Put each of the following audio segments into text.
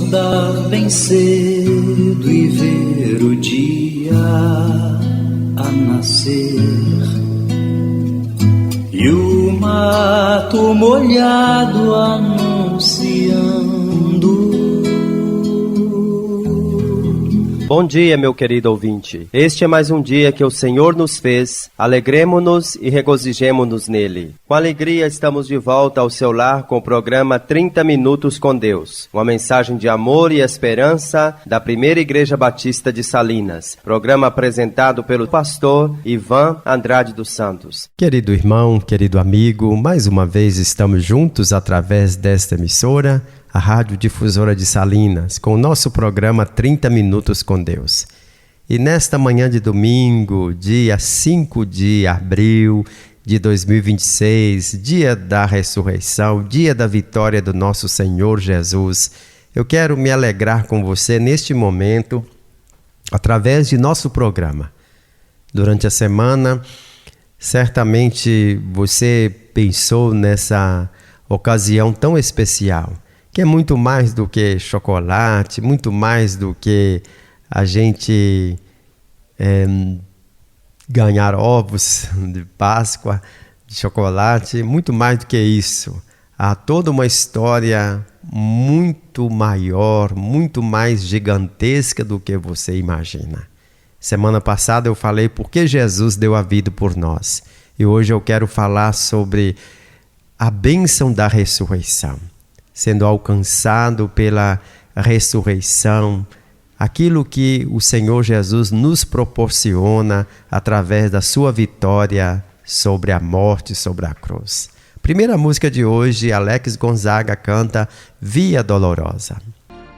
acordar bem cedo e ver o dia a nascer, e o mato molhado anunciando. Bom dia, meu querido ouvinte. Este é mais um dia que o Senhor nos fez. Alegremo-nos e regozijemo-nos nele. Com alegria estamos de volta ao seu lar com o programa 30 Minutos com Deus. Uma mensagem de amor e esperança da Primeira Igreja Batista de Salinas. Programa apresentado pelo pastor Ivan Andrade dos Santos. Querido irmão, querido amigo, mais uma vez estamos juntos através desta emissora, a Rádio Difusora de Salinas, com o nosso programa 30 Minutos com Deus. E nesta manhã de domingo, dia 5 de abril de 2026, dia da ressurreição, dia da vitória do nosso Senhor Jesus, eu quero me alegrar com você neste momento, através de nosso programa. Durante a semana, certamente você pensou nessa ocasião tão especial, que é muito mais do que chocolate, muito mais do que a gente ganhar ovos de Páscoa, de chocolate, muito mais do que isso. Há toda uma história muito maior, muito mais gigantesca do que você imagina. Semana passada eu falei por que Jesus deu a vida por nós. E hoje eu quero falar sobre a bênção da ressurreição. Sendo alcançado pela ressurreição, aquilo que o Senhor Jesus nos proporciona através da sua vitória sobre a morte, sobre a cruz. Primeira música de hoje, Alex Gonzaga canta Via Dolorosa.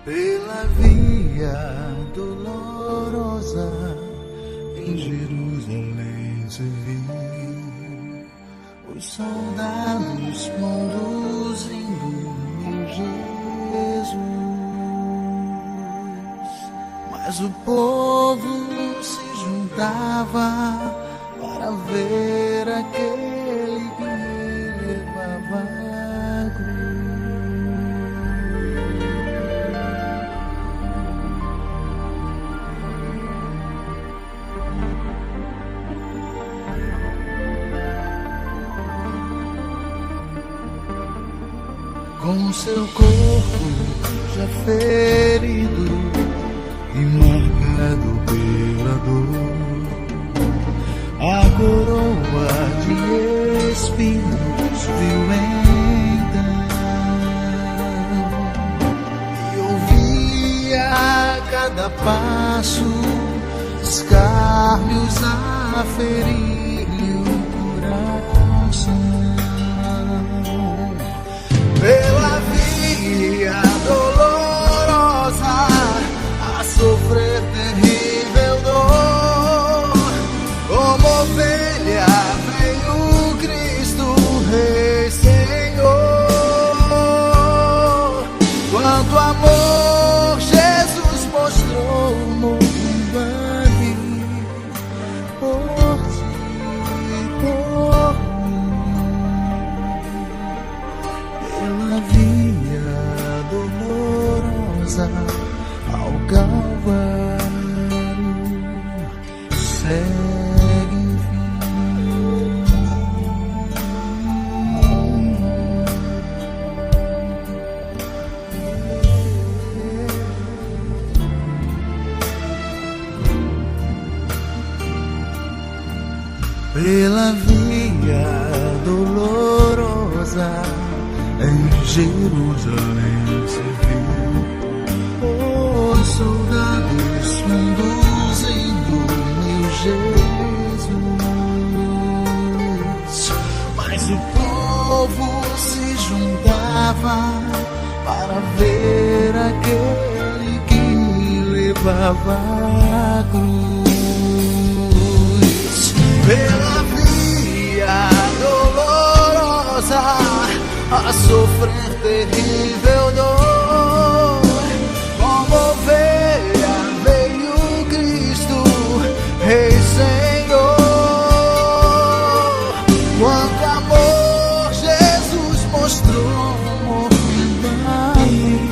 Pela via dolorosa em Jerusalém se viu os soldados conduzindo Jesus, mas o povo se juntava para ver aquele que levava a com seu corpo já ferido e marcado pela dor, a coroa de espinhos viu então, e ouvia a cada passo escárnios a ferir-lhe o coração. Pela via dolorosa a sofrer terrível dor, como ovelha veio Cristo Rei Senhor. Quanto amor Jesus mostrou, morrendo ali por ti e por pela via dolorosa ao Calvário segue pela via dolorosa em Jerusalém se viu os soldados conduzindo meu Jesus, mas o povo se juntava para ver aquele que levava a cruz. Pela via dolorosa a sofrer terrível dor, como ovelha veio Cristo Rei Senhor. Quanto amor Jesus mostrou, morrendo ali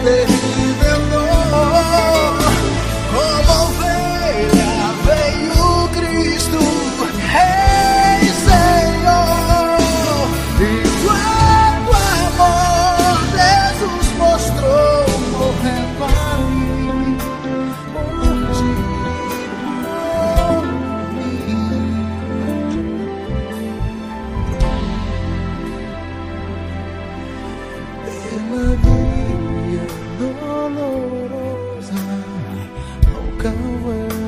terrível dor. Como ovelha veio Cristo, Rei Senhor, e quanto amor Jesus mostrou morrendo ali por ti, por mim. Pela via dolorosa ao Calvário,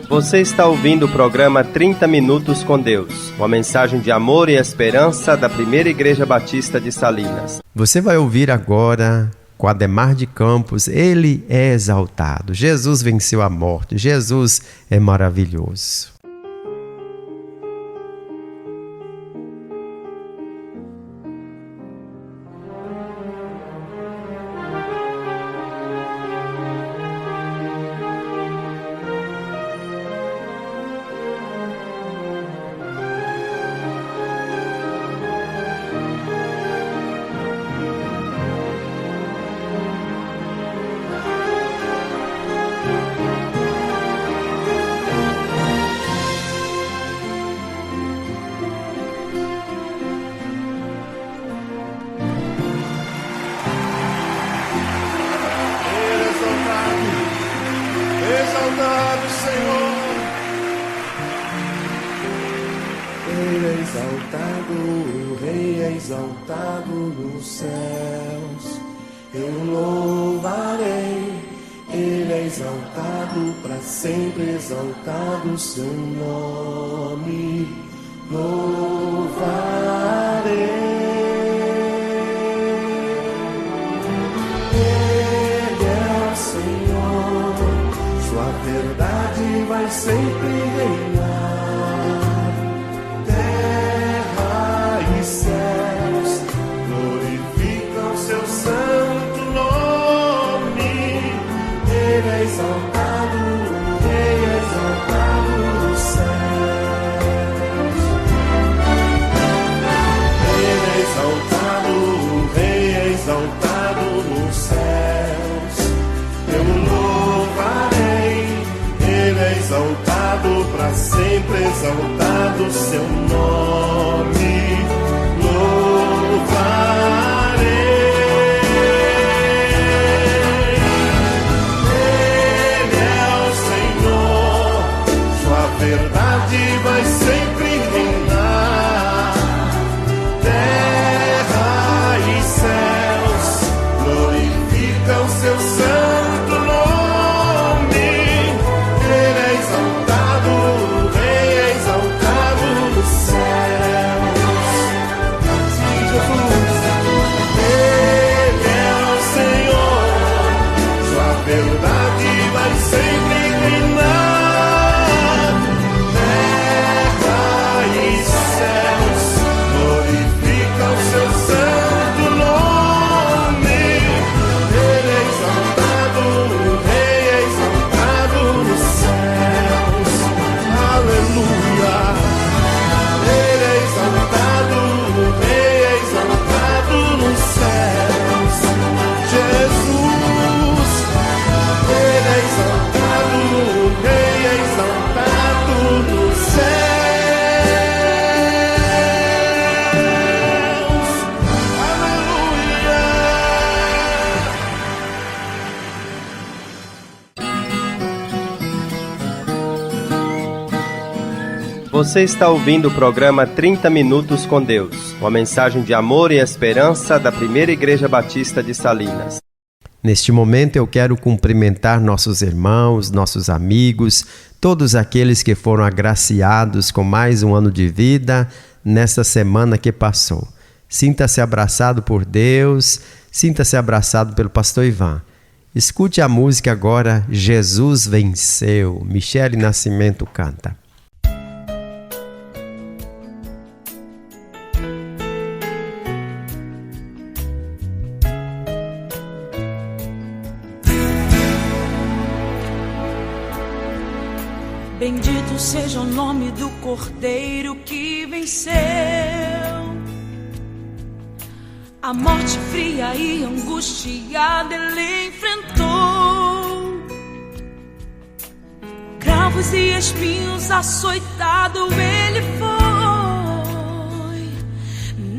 Você está ouvindo o programa 30 Minutos com Deus, uma mensagem de amor e esperança da Primeira Igreja Batista de Salinas. Você vai ouvir agora com Ademar de Campos, Ele é exaltado. Jesus venceu a morte, Jesus é maravilhoso. Exaltado, Senhor. Ele é exaltado, o Rei é exaltado nos céus. Eu louvarei. Ele é exaltado, para sempre exaltado o seu nome. Louvarei. Sua verdade vai sempre reinar. Terra e céus glorificam seu santo nome. Ele é exaltado, o Rei é exaltado nos céus. Ele é exaltado, o Rei é exaltado nos céus. Eu louvarei. Ele é exaltado, para sempre exaltado seu nome. Louvarei. Ele é o Senhor, sua verdade vai sempre reinar. Terra e céus glorificam seu santo nome. Você está ouvindo o programa 30 Minutos com Deus, uma mensagem de amor e esperança da Primeira Igreja Batista de Salinas. Neste momento eu quero cumprimentar nossos irmãos, nossos amigos, todos aqueles que foram agraciados com mais um ano de vida nesta semana que passou. Sinta-se abraçado por Deus, sinta-se abraçado pelo pastor Ivan. Escute a música agora, Jesus Venceu. Michele Nascimento canta. Bendito seja o nome do Cordeiro que venceu a morte fria e angustiada. Ele enfrentou cravos e espinhos, açoitado ele foi.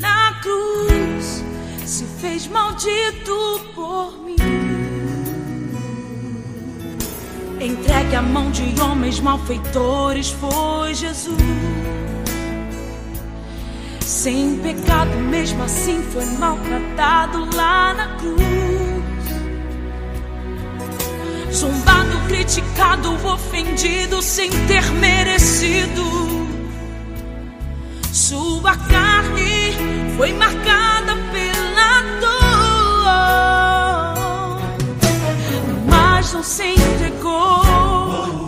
Na cruz se fez maldito por mim. Entregue à mão de homens malfeitores foi Jesus. Sem pecado, mesmo assim foi maltratado lá na cruz. Zombado, criticado, ofendido sem ter merecido. Sua carne foi marcada pela dor, mas não se entregou.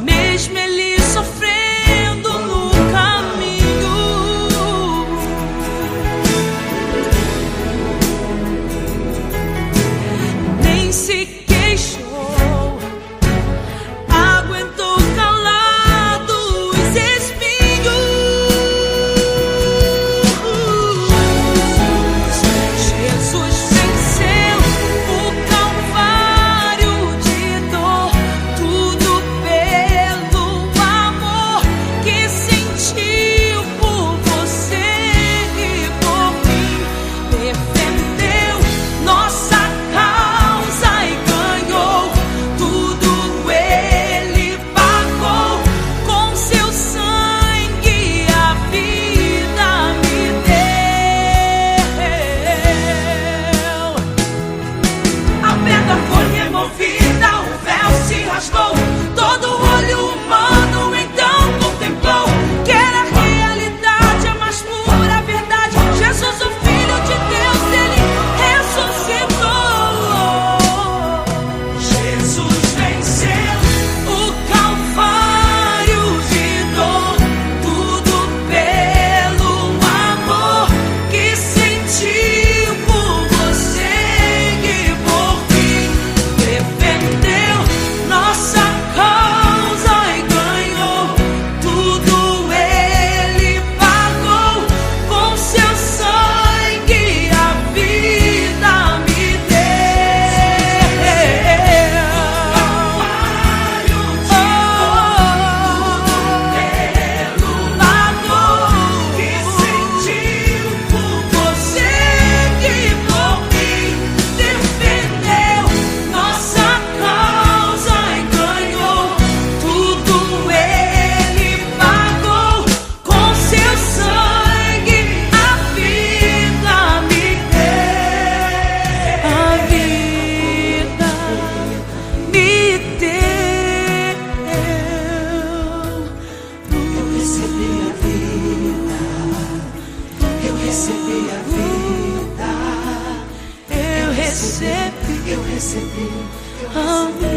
Mesmo ele sofrendo no caminho, nem se queixou, aguentou calado os espinhos. Jesus venceu o Calvário de dor, tudo pelo amor que sentiu por você e por mim. Defendeu nossa causa e ganhou tudo. Ele pagou com seu sangue, a vida me deu. A pedra foi removida, o véu se rasgou, todo olho humano então contemplou que era realidade, a mais pura verdade. Jesus, o Filho de Deus, ele ressuscitou. Jesus venceu o Calvário de dor, tudo pelo amor que sentiu por você e por mim. Defendeu nossa causa e ganhou tudo. Ele pagou com seu sangue, a vida me Eu recebi. Amém.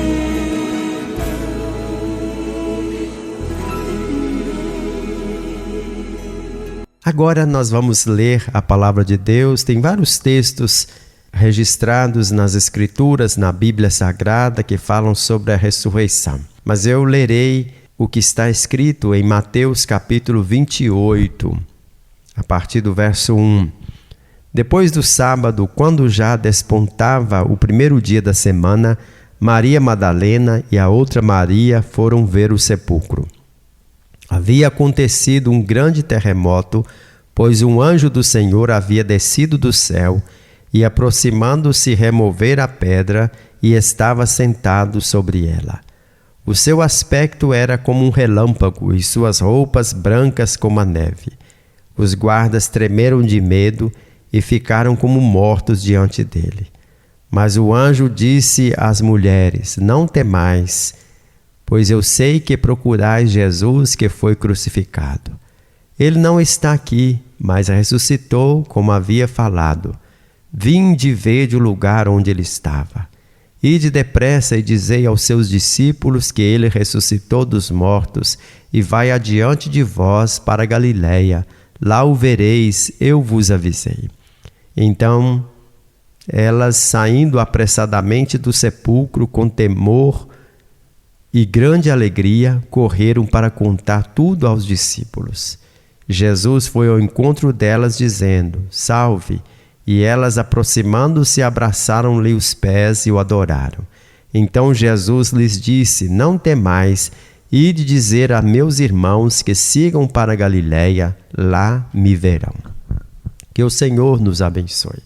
Agora nós vamos ler a palavra de Deus. Tem vários textos registrados nas Escrituras, na Bíblia Sagrada, que falam sobre a ressurreição. Mas eu lerei o que está escrito em Mateus capítulo 28, a partir do verso 1. Depois do sábado, quando já despontava o primeiro dia da semana, Maria Madalena e a outra Maria foram ver o sepulcro. Havia acontecido um grande terremoto, pois um anjo do Senhor havia descido do céu e, aproximando-se, remover a pedra e estava sentado sobre ela. O seu aspecto era como um relâmpago e suas roupas brancas como a neve. Os guardas tremeram de medo e ficaram como mortos diante dele. Mas o anjo disse às mulheres: não temais, pois eu sei que procurais Jesus que foi crucificado. Ele não está aqui, mas ressuscitou, como havia falado. Vinde e vede o lugar onde ele estava. Ide depressa e dizei aos seus discípulos que ele ressuscitou dos mortos e vai adiante de vós para Galiléia. Lá o vereis, eu vos avisei. Então, elas, saindo apressadamente do sepulcro com temor e grande alegria, correram para contar tudo aos discípulos. Jesus foi ao encontro delas, dizendo: Salve! E elas, aproximando-se, abraçaram-lhe os pés e o adoraram. Então Jesus lhes disse: Não temais, ide dizer a meus irmãos que sigam para Galiléia, lá me verão. Que o Senhor nos abençoe.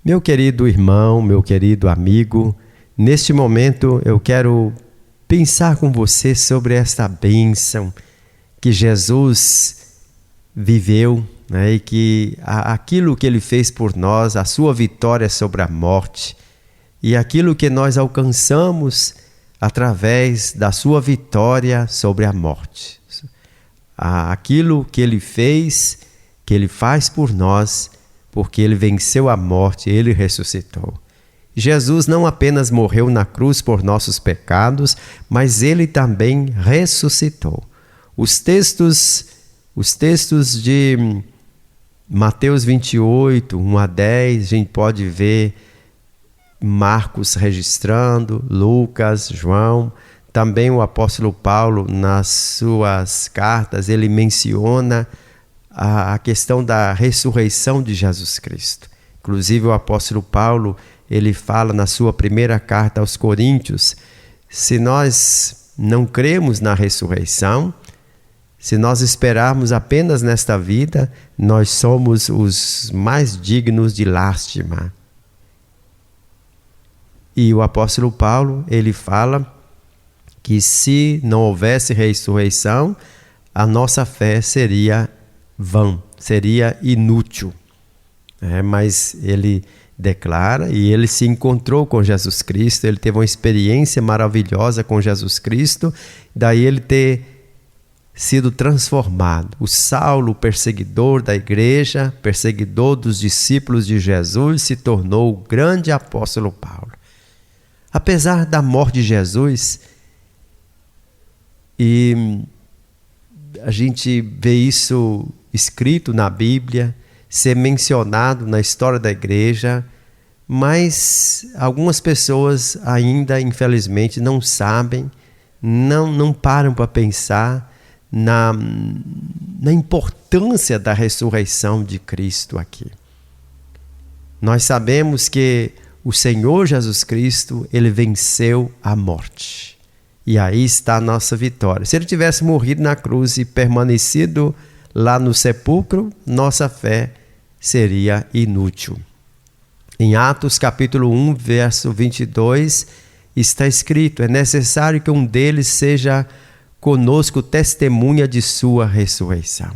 Meu querido irmão, meu querido amigo, neste momento eu quero pensar com você sobre esta bênção que Jesus viveu, né? E que aquilo que ele fez por nós, a sua vitória sobre a morte, e aquilo que nós alcançamos através da sua vitória sobre a morte. Aquilo que ele fez, que ele faz por nós, porque ele venceu a morte, ele ressuscitou. Jesus não apenas morreu na cruz por nossos pecados, mas ele também ressuscitou. Os textos de Mateus 28, 1 a 10, a gente pode ver Marcos registrando, Lucas, João. Também o apóstolo Paulo, nas suas cartas, ele menciona a questão da ressurreição de Jesus Cristo. Inclusive o apóstolo Paulo, ele fala na sua primeira carta aos Coríntios: se nós não cremos na ressurreição, se nós esperarmos apenas nesta vida, nós somos os mais dignos de lástima. E o apóstolo Paulo, ele fala que se não houvesse ressurreição, a nossa fé seria vã, seria inútil. Mas ele declara, e ele se encontrou com Jesus Cristo, ele teve uma experiência maravilhosa com Jesus Cristo, daí ele ter sido transformado. O Saulo, perseguidor da igreja, perseguidor dos discípulos de Jesus, se tornou o grande apóstolo Paulo. Apesar da morte de Jesus, e a gente vê isso escrito na Bíblia, ser mencionado na história da igreja, mas algumas pessoas ainda, infelizmente, não sabem, não param para pensar na importância da ressurreição de Cristo aqui. Nós sabemos que o Senhor Jesus Cristo, ele venceu a morte. E aí está a nossa vitória. Se ele tivesse morrido na cruz e permanecido lá no sepulcro, nossa fé seria inútil. Em Atos capítulo 1, verso 22, está escrito: é necessário que um deles seja conosco testemunha de sua ressurreição.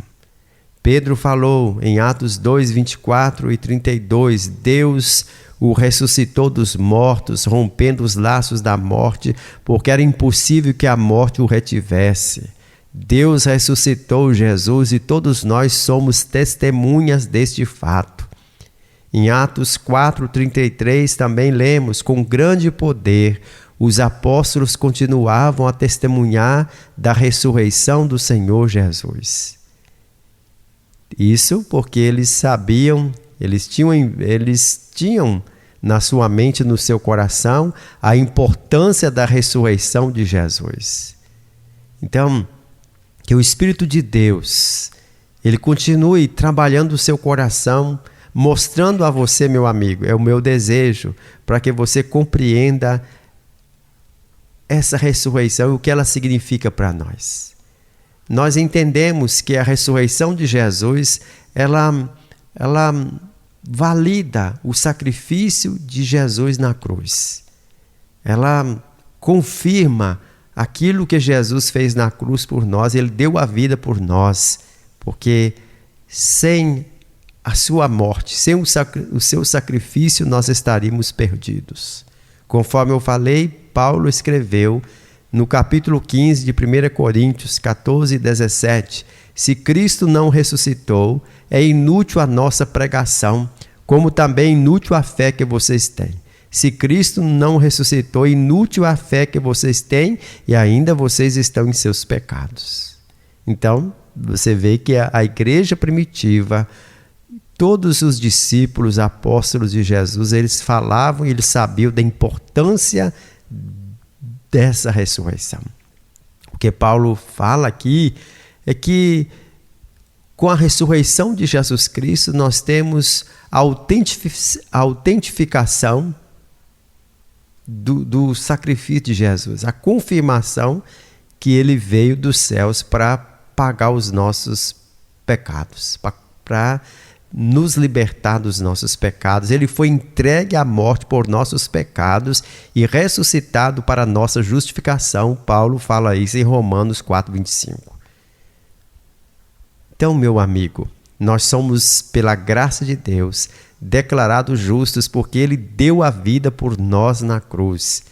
Pedro falou em Atos 2, 24 e 32, Deus o ressuscitou dos mortos, rompendo os laços da morte, porque era impossível que a morte o retivesse. Deus ressuscitou Jesus e todos nós somos testemunhas deste fato. Em Atos 4, 33 também lemos: com grande poder os apóstolos continuavam a testemunhar da ressurreição do Senhor Jesus. Isso porque eles sabiam, eles tinham na sua mente, no seu coração, a importância da ressurreição de Jesus. Então, que o Espírito de Deus, ele continue trabalhando o seu coração, mostrando a você, meu amigo, é o meu desejo, para que você compreenda essa ressurreição e o que ela significa para nós. Nós entendemos que a ressurreição de Jesus, ela valida o sacrifício de Jesus na cruz. Ela confirma aquilo que Jesus fez na cruz por nós. Ele deu a vida por nós, porque sem a sua morte, sem o seu sacrifício, nós estaríamos perdidos. Conforme eu falei, Paulo escreveu no capítulo 15 de 1 Coríntios 14 e 17, se Cristo não ressuscitou, é inútil a nossa pregação, como também inútil a fé que vocês têm. Se Cristo não ressuscitou, inútil a fé que vocês têm e ainda vocês estão em seus pecados. Então, você vê que a igreja primitiva, todos os discípulos, apóstolos de Jesus, eles falavam e eles sabiam da importância dessa ressurreição. O que Paulo fala aqui é que com a ressurreição de Jesus Cristo nós temos a autentificação do sacrifício de Jesus, a confirmação que ele veio dos céus para pagar os nossos pecados, para nos libertar dos nossos pecados. Ele foi entregue à morte por nossos pecados e ressuscitado para nossa justificação. Paulo fala isso em Romanos 4:25. Então, meu amigo, nós somos, pela graça de Deus, declarados justos porque Ele deu a vida por nós na cruz.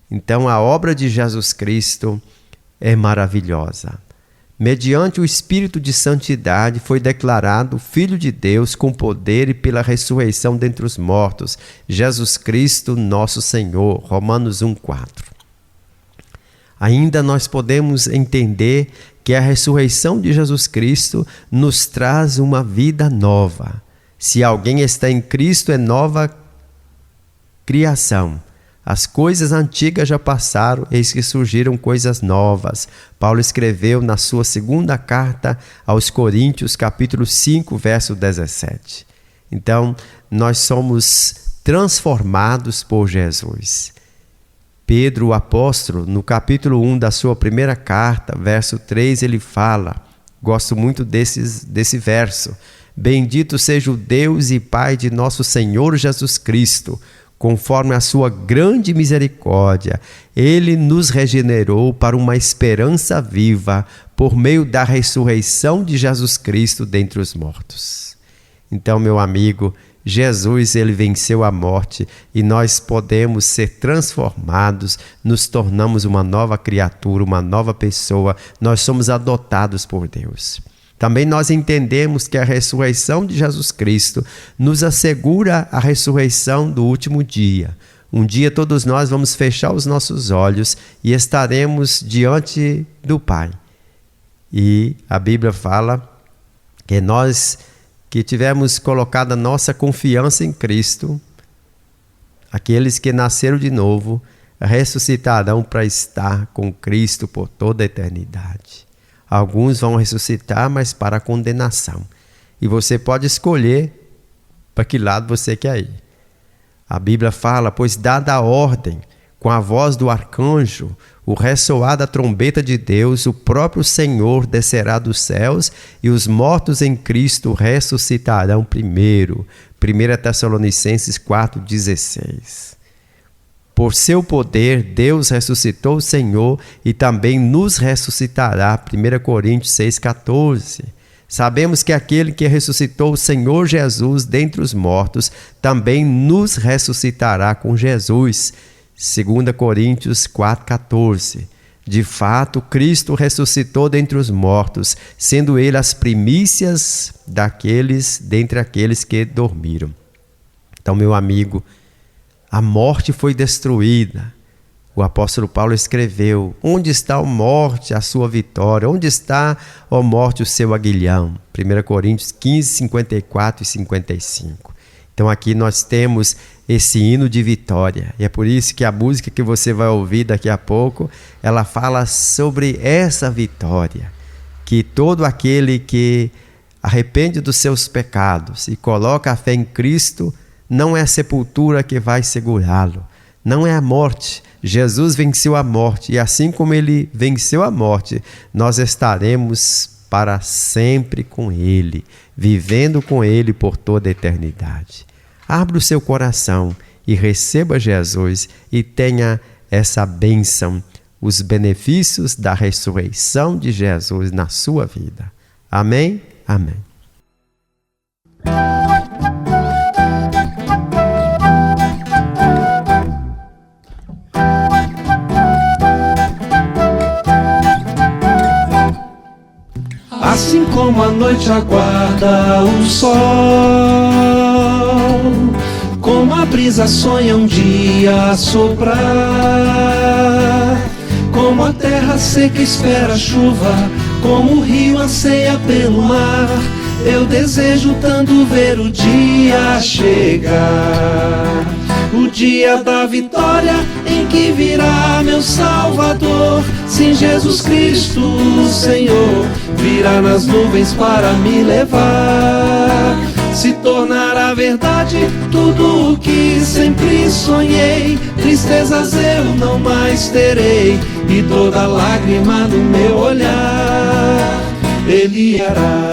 Então, a obra de Jesus Cristo é maravilhosa. Mediante o Espírito de Santidade, foi declarado Filho de Deus com poder e pela ressurreição dentre os mortos, Jesus Cristo, nosso Senhor. Romanos 1:4. Ainda nós podemos entender que a ressurreição de Jesus Cristo nos traz uma vida nova. Se alguém está em Cristo, é nova criação. As coisas antigas já passaram, eis que surgiram coisas novas. Paulo escreveu na sua segunda carta aos Coríntios, capítulo 5, verso 17. Então, nós somos transformados por Jesus. Pedro, o apóstolo, no capítulo 1 da sua primeira carta, verso 3, ele fala, gosto muito desse verso: bendito seja o Deus e Pai de nosso Senhor Jesus Cristo, conforme a sua grande misericórdia, Ele nos regenerou para uma esperança viva por meio da ressurreição de Jesus Cristo dentre os mortos. Então, meu amigo, Jesus, Ele venceu a morte e nós podemos ser transformados, nos tornamos uma nova criatura, uma nova pessoa, nós somos adotados por Deus. Também nós entendemos que a ressurreição de Jesus Cristo nos assegura a ressurreição do último dia. Um dia todos nós vamos fechar os nossos olhos e estaremos diante do Pai. E a Bíblia fala que nós que tivemos colocado a nossa confiança em Cristo, aqueles que nasceram de novo, ressuscitarão para estar com Cristo por toda a eternidade. Alguns vão ressuscitar, mas para a condenação. E você pode escolher para que lado você quer ir. A Bíblia fala, pois dada a ordem, com a voz do arcanjo, o ressoar da trombeta de Deus, o próprio Senhor descerá dos céus e os mortos em Cristo ressuscitarão primeiro. 1 Tessalonicenses 4,16. Por seu poder, Deus ressuscitou o Senhor e também nos ressuscitará. 1 Coríntios 6,14. Sabemos que aquele que ressuscitou o Senhor Jesus dentre os mortos também nos ressuscitará com Jesus. 2 Coríntios 4,14. De fato, Cristo ressuscitou dentre os mortos, sendo Ele as primícias dentre aqueles que dormiram. Então, meu amigo, a morte foi destruída. O apóstolo Paulo escreveu, onde está, ó morte, a sua vitória? Onde está, ó morte, o seu aguilhão? 1 Coríntios 15, 54 e 55. Então aqui nós temos esse hino de vitória. E é por isso que a música que você vai ouvir daqui a pouco, ela fala sobre essa vitória. Que todo aquele que arrepende dos seus pecados e coloca a fé em Cristo, não é a sepultura que vai segurá-lo, não é a morte. Jesus venceu a morte e assim como Ele venceu a morte, nós estaremos para sempre com Ele, vivendo com Ele por toda a eternidade. Abra o seu coração e receba Jesus e tenha essa bênção, os benefícios da ressurreição de Jesus na sua vida. Amém? Amém. Assim como a noite aguarda o sol, como a brisa sonha um dia soprar, como a terra seca espera a chuva, como o rio anseia pelo mar. Eu desejo tanto ver o dia chegar, o dia da vitória em que virá meu Salvador. Sim, Jesus Cristo, Senhor, virá nas nuvens para me levar. Se tornará verdade tudo o que sempre sonhei. Tristezas eu não mais terei, e toda lágrima no meu olhar Ele hará.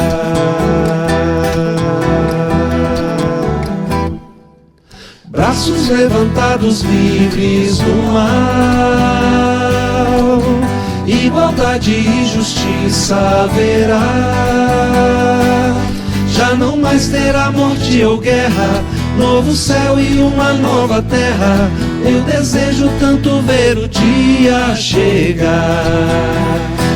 Braços levantados livres do mal, igualdade e justiça haverá. Já não mais terá morte ou guerra, novo céu e uma nova terra. Eu desejo tanto ver o dia chegar,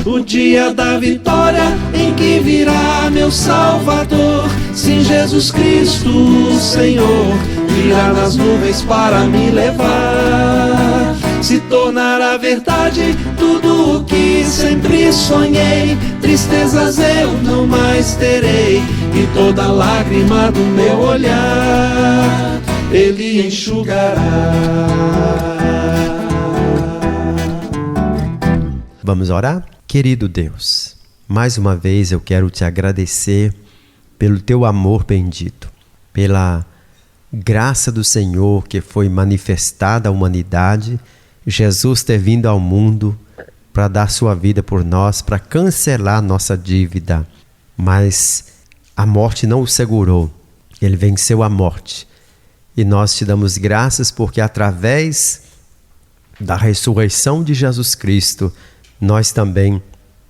o dia da vitória em que virá meu Salvador. Sim, Jesus Cristo, Senhor, virá nas nuvens para me levar. Se tornará verdade tudo o que sempre sonhei. Tristezas eu não mais terei, e toda lágrima do meu olhar Ele enxugará. Vamos orar? Querido Deus, mais uma vez eu quero te agradecer pelo teu amor bendito, pela graça do Senhor que foi manifestada à humanidade, Jesus ter vindo ao mundo para dar sua vida por nós, para cancelar nossa dívida. Mas a morte não o segurou, ele venceu a morte. E nós te damos graças porque através da ressurreição de Jesus Cristo, nós também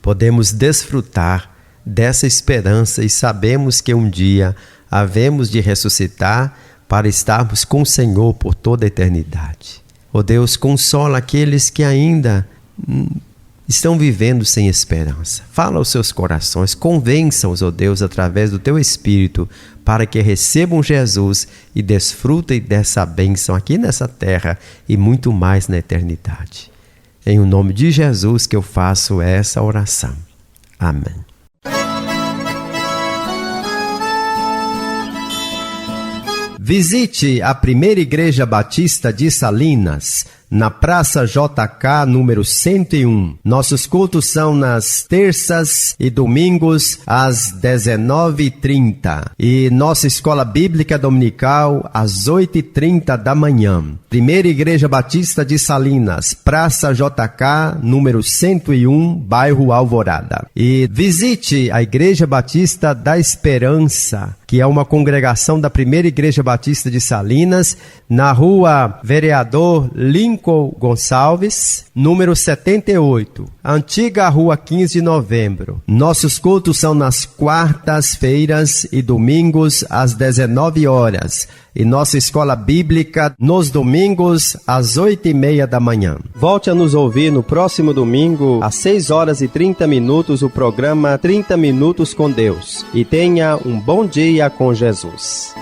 podemos desfrutar dessa esperança e sabemos que um dia havemos de ressuscitar para estarmos com o Senhor por toda a eternidade. Ó Deus, consola aqueles que ainda estão vivendo sem esperança. Fala aos seus corações, convença-os, ó Deus, através do teu Espírito, para que recebam Jesus e desfrutem dessa bênção aqui nessa terra e muito mais na eternidade. Em o nome de Jesus que eu faço essa oração. Amém. Visite a Primeira Igreja Batista de Salinas, na Praça JK, número 101. Nossos cultos são nas terças e domingos, às 19h30. E nossa Escola Bíblica Dominical, às 8h30 da manhã. Primeira Igreja Batista de Salinas, Praça JK, número 101, bairro Alvorada. E visite a Igreja Batista da Esperança, que é uma congregação da Primeira Igreja Batista de Salinas, na rua Vereador Lincoln Gonçalves, número 78, antiga rua 15 de novembro. Nossos cultos são nas quartas-feiras e domingos às 19 horas. E nossa escola bíblica nos domingos às 8h30 da manhã. Volte a nos ouvir no próximo domingo às 6h30 o programa 30 Minutos com Deus. E tenha um bom dia com Jesus.